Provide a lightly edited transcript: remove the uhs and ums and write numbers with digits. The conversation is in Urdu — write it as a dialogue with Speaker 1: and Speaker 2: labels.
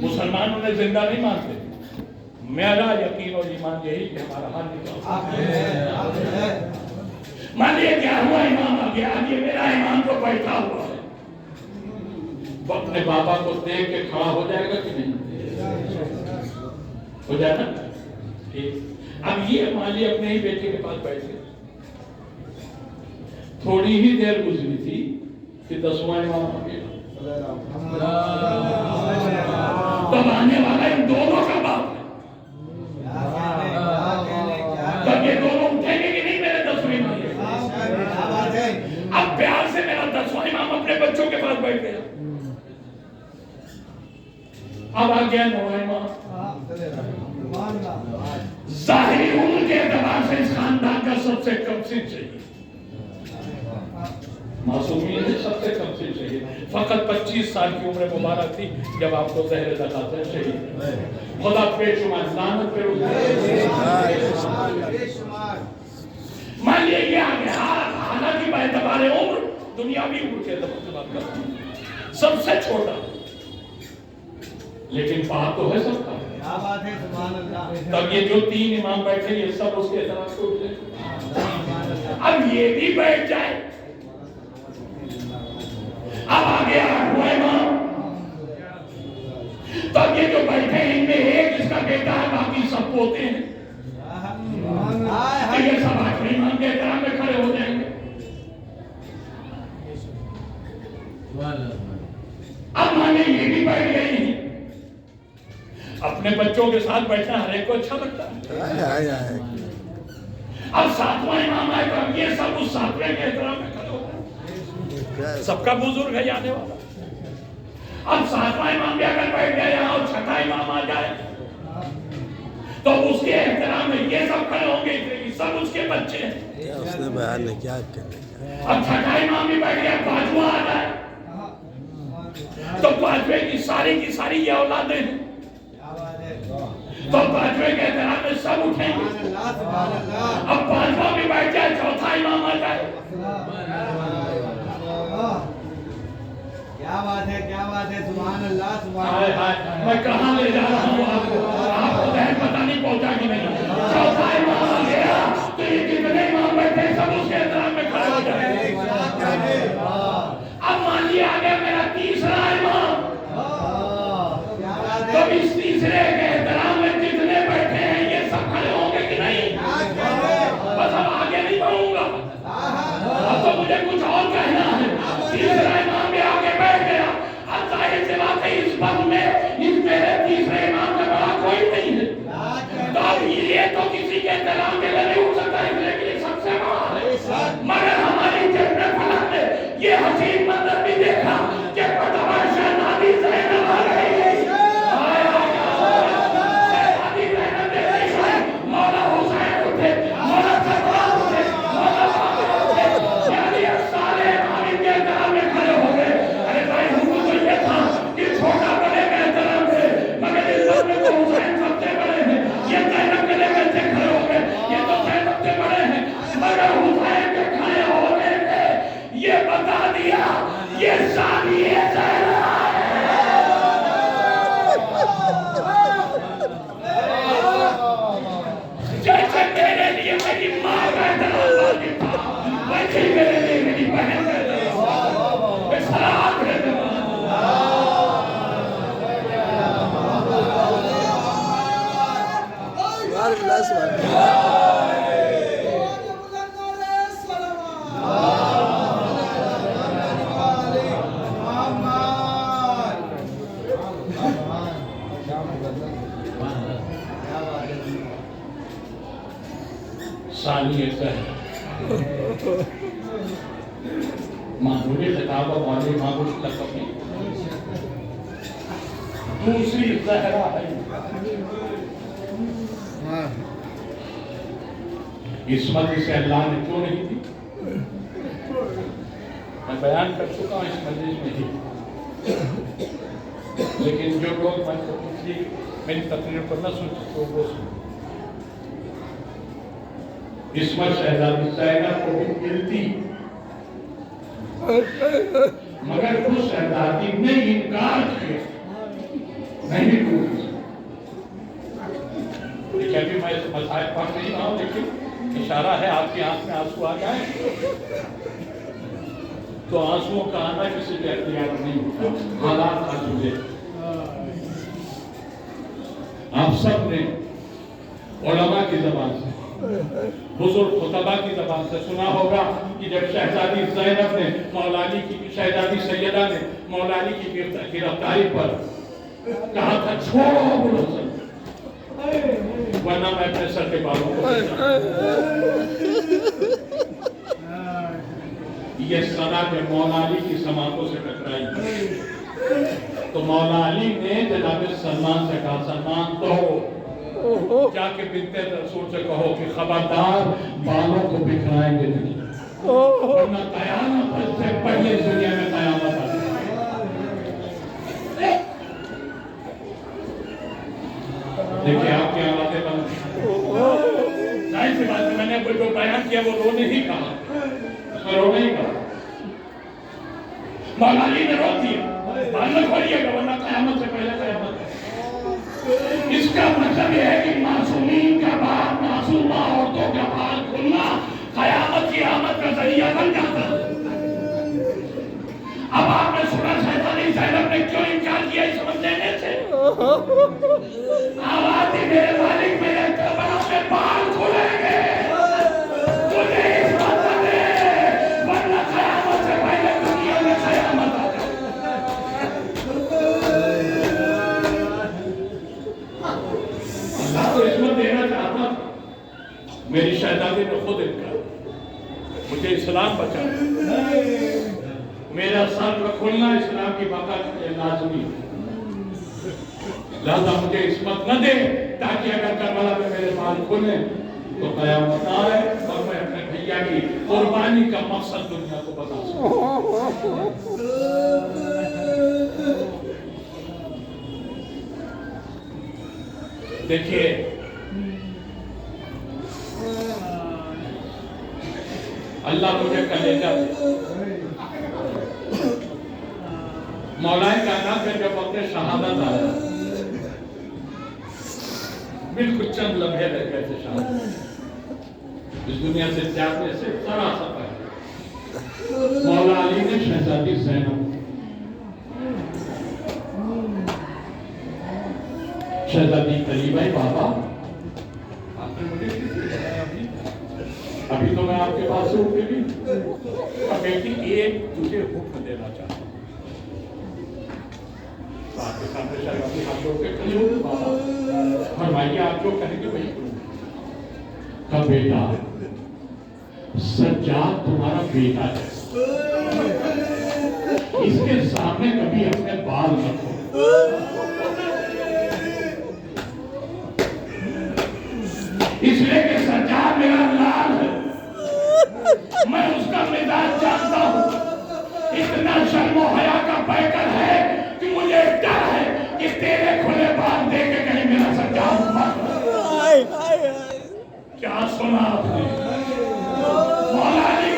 Speaker 1: مسلمان انہیں زندہ نہیں مانتے. میرا یقین اور ایمان یہی کہ ہمارا حال نہیں. مان لیے کیا ہوا, امام آ گیا, آج یہ میرا امام تو بیٹھا ہوا ہے, وہ اپنے بابا کو دیکھ کے کھڑا ہو جائے گا کہ نہیں ہو جائے نا. اب یہ مان لیے اپنے ہی بیٹے کے پاس بیٹھ گئے. تھوڑی ہی دیر گزری تھی کہ 10واں امام آ گیا. تب آنے والا ان دونوں کا باپ ہے. تب یہ دونوں اٹھیں گے کہ نہیں میرے 10ویں امام. اب پیار سے میرا 10واں امام اپنے بچوں کے پاس بیٹھ گیا. اب آ گیا 9واں امام. ظاہری عمر کے اعتبار سے اس خاندان کا سب سے کم سن چاہیے, معصومیت سب سے کم سن چاہیے. فقط 25 سال کی عمر مبارک تھی جب آپ کو زہر زکات سے شہید. خدا بے شمار لعنت پہ مان لیے یہ آگے. حالانکہ میں اعتبار عمر دنیاوی عمر کے اعتبار سے بات کرتا ہوں سب سے چھوٹا, لیکن بات تو ہے سب کا. تب یہ جو 3 امام بیٹھے یہ سب اس کے اعتراض کو اٹھے. اب یہ بھی بیٹھ جائے. اب آگے 8واں امام. تب یہ جو بیٹھے ہیں ان میں ایک اس کا بیٹا ہے, باقی سب پوتے ہیں. یہ سب 8ویں امام کے احترام میں کھڑے ہو جائیں گے. اب مانے یہ بھی بیٹھ گئے ہیں. اپنے بچوں کے ساتھ بیٹھنا ہر ایک کو اچھا لگتا ہے. اب 7واں امام آئے تو اب یہ سب اس 7ویں کے احترام میں کھڑے ہو جائیں. سب کا بزرگ ہے آنے والا. اب 7واں امام بھی اگر بیٹھ گیا یہاں اور 6واں امام آ جائے تو اس کے احترام میں یہ سب کھڑے ہوں گے, سب اس کے بچے ہیں.
Speaker 2: اس نے بیان نے کیا
Speaker 1: اب 6واں امام بھی بیٹھ گیا, 5واں آ جائے تو 5ویں کی ساری یہ اولادیں ہیں. تو 5ویں کے احترام میں سب اٹھیں گے. اب 5واں بھی بیٹھ جائے, 4تھا امام آ جائے.
Speaker 3: کیا بات ہے, کیا بات ہے, سبحان اللہ, سبحان اللہ.
Speaker 1: میں کہاں لے جا رہا ہوں آپ کو, آپ کو ذہن پتہ نہیں پہنچا کہ نہیں. 4تھا امام آ گیا تو یہ کتنے امام بیٹھے سب اس کے احترام میں کھڑے ہو جائیں گے. اب مان لیا آ گیا میرا 3را امام. تو اس 3رے کے احترام میں جتنے بیٹھے ہیں یہ سب کھڑے ہوں گے کہ نہیں. بس اب آگے نہیں بڑھوں گا, اب تو مجھے کچھ اور کہنا ہے. 3را امام بھی آگے بیٹھ گیا. اب ظاہر سی بات ہے اس وقت میں اس میرے 3رے امام سے بڑا کوئی نہیں ہے. تو اب یہ تو کسی کے احترام کے لیے نہیں ہو سکتا ہے, لیکن یہ سب سے بڑا ہے. مگر ہماری جنت فلاح نے یہ حسین منظر بھی دیکھا کہ پتوار شہزادی زینب آ گئی. مولا حسین اٹھے, مولا سرکار اٹھے, مولا بابر اٹھے, یعنی سارے امام کے احترام میں کھڑے ہو گئے. ارے بھائی حکم تو یہ تھا کہ چھوٹا بڑے کے احترام سے, مگر اس سب میں تو حسین سب سے بڑے ہیں. یہ زینب کے لیے سے کھڑے ہو گئے, یہ تو زینب سے بڑے ہیں, مگر حسین کے کھڑے ہونے نے یہ بتا دیا یہ ثانی زینب ہے. جیسے میرے لیے میری ماں کا احترام واجب تھا, ویسے ہی میرے لیے میری بہن کا احترام. سلام ہے. ثانی زہرا معمولی خطاب اور والی معمول لقب نہیں. دوسری زہرا ہے. عصمت اسے اللہ نے کیوں نہیں دی, میں بیان کر چکا ہوں اس مجلس میں ہی, لیکن جو لوگ میری تقریر پر نہ سن سکتے وہ سن. عصمت شہزادی زینب کو بھی ملتی, مگر اس شہزادی نے انکار کیا. نہیں ٹوٹ دیکھیں ابھی میں مسائل پڑھ نہیں رہا ہوں لیکن اشارہ ہے آپ کی آنکھ میں آنسو آ جائے تو آنسوؤں کا آنا کسی کے اختیار نہیں ہوتا حالات آ چکے آپ سب نے علماء کی زبان سے بزرگ خطبہ کی زبان سے سنا ہوگا کہ جب شہزادی زینب نے مولا علی کی شہزادی سیدہ نے مولا علی کی گرفتاری پر کہا تھا چھوڑو بلوسن ورنہ میں اپنے سر کے بالوں کو یہ سنا کہ مولا علی کی سماعتوں سے ٹکرائی تو مولا علی نے جناب سلمان سے کہا سلمان تو جا کے بنت رسول سے کہو کہ خبردار بالوں کو بکھرائیں گے نہیں ورنہ قیامت سے پہلے دنیا میں قیامت آ جائے دیکھیں آپ کی آوازیں بند ظاہر سی بات ہے میں نے جو بیان کیا وہ رونے ہی کہا اس میں رونے ہی کہا مولا علی نے رو دیا بال کھولیے گا ورنہ قیامت سے پہلے قیامت اس کا مطلب یہ ہے کہ معصومین کا بال معصومہ عورتوں کا بال کھلنا قیامت کی آمد کا ذریعہ بن جاتا ہے اب آپ نے سنا شہزادی زینب نے کیوں انکار کیا اس سمجھ لینے سے آواز دی میرے مالک میرے قبروں میں بال کھلیں گے تجھے اس بات دے ورنہ قیامت سے پہلے دنیا میں قیامت آ جائے اللہ تو عصمت دینا چاہتا میری شہزادی نے خود انکار مجھے اسلام بچا میرا سر کھلنا اسلام کی بقا لازمی لہذا مجھے عصمت نہ دے تاکہ اگر کربلا میں میرے بال کھلیں تو قیامت آئے اور میں اپنے بھیا کی قربانی کا مقصد دنیا کو بتا سکوں دیکھیے اللہ مجھے کلیجہ دے مولا کائنات میں جب اپنے شہادت آیا بالکل چند لمحے رہ گئے تھے شہادت اس دنیا سے جانے سے ذرا سا پہلے مولا علی نے شہزادی زینب شہزادی طیبہ بابا آپ نے مجھے ابھی تو میں آپ کے پاس سے اٹھ کے بھی بیٹی ایک تجھے حکم دینا چاہتا ہوں آپ کے سامنے شہزادی ہاتھ جوڑ کے کھڑی ہو بابا فرمائیے آپ جو کہیں گے وہی کروں کا بیٹا سجاد تمہارا بیٹا ہے اس کے سامنے کبھی اپنے بال نہ کھولو اس لیے کہ سجاد میرا لال ہے میں اس کا مزاج جانتا ہوں اتنا شرم و حیا کا پیکر ہے کہ مجھے ڈر ہے کہ تیرے کھلے بال دے کے کہیں میرا سجاد مر کیا سنا آپ نے مولا علی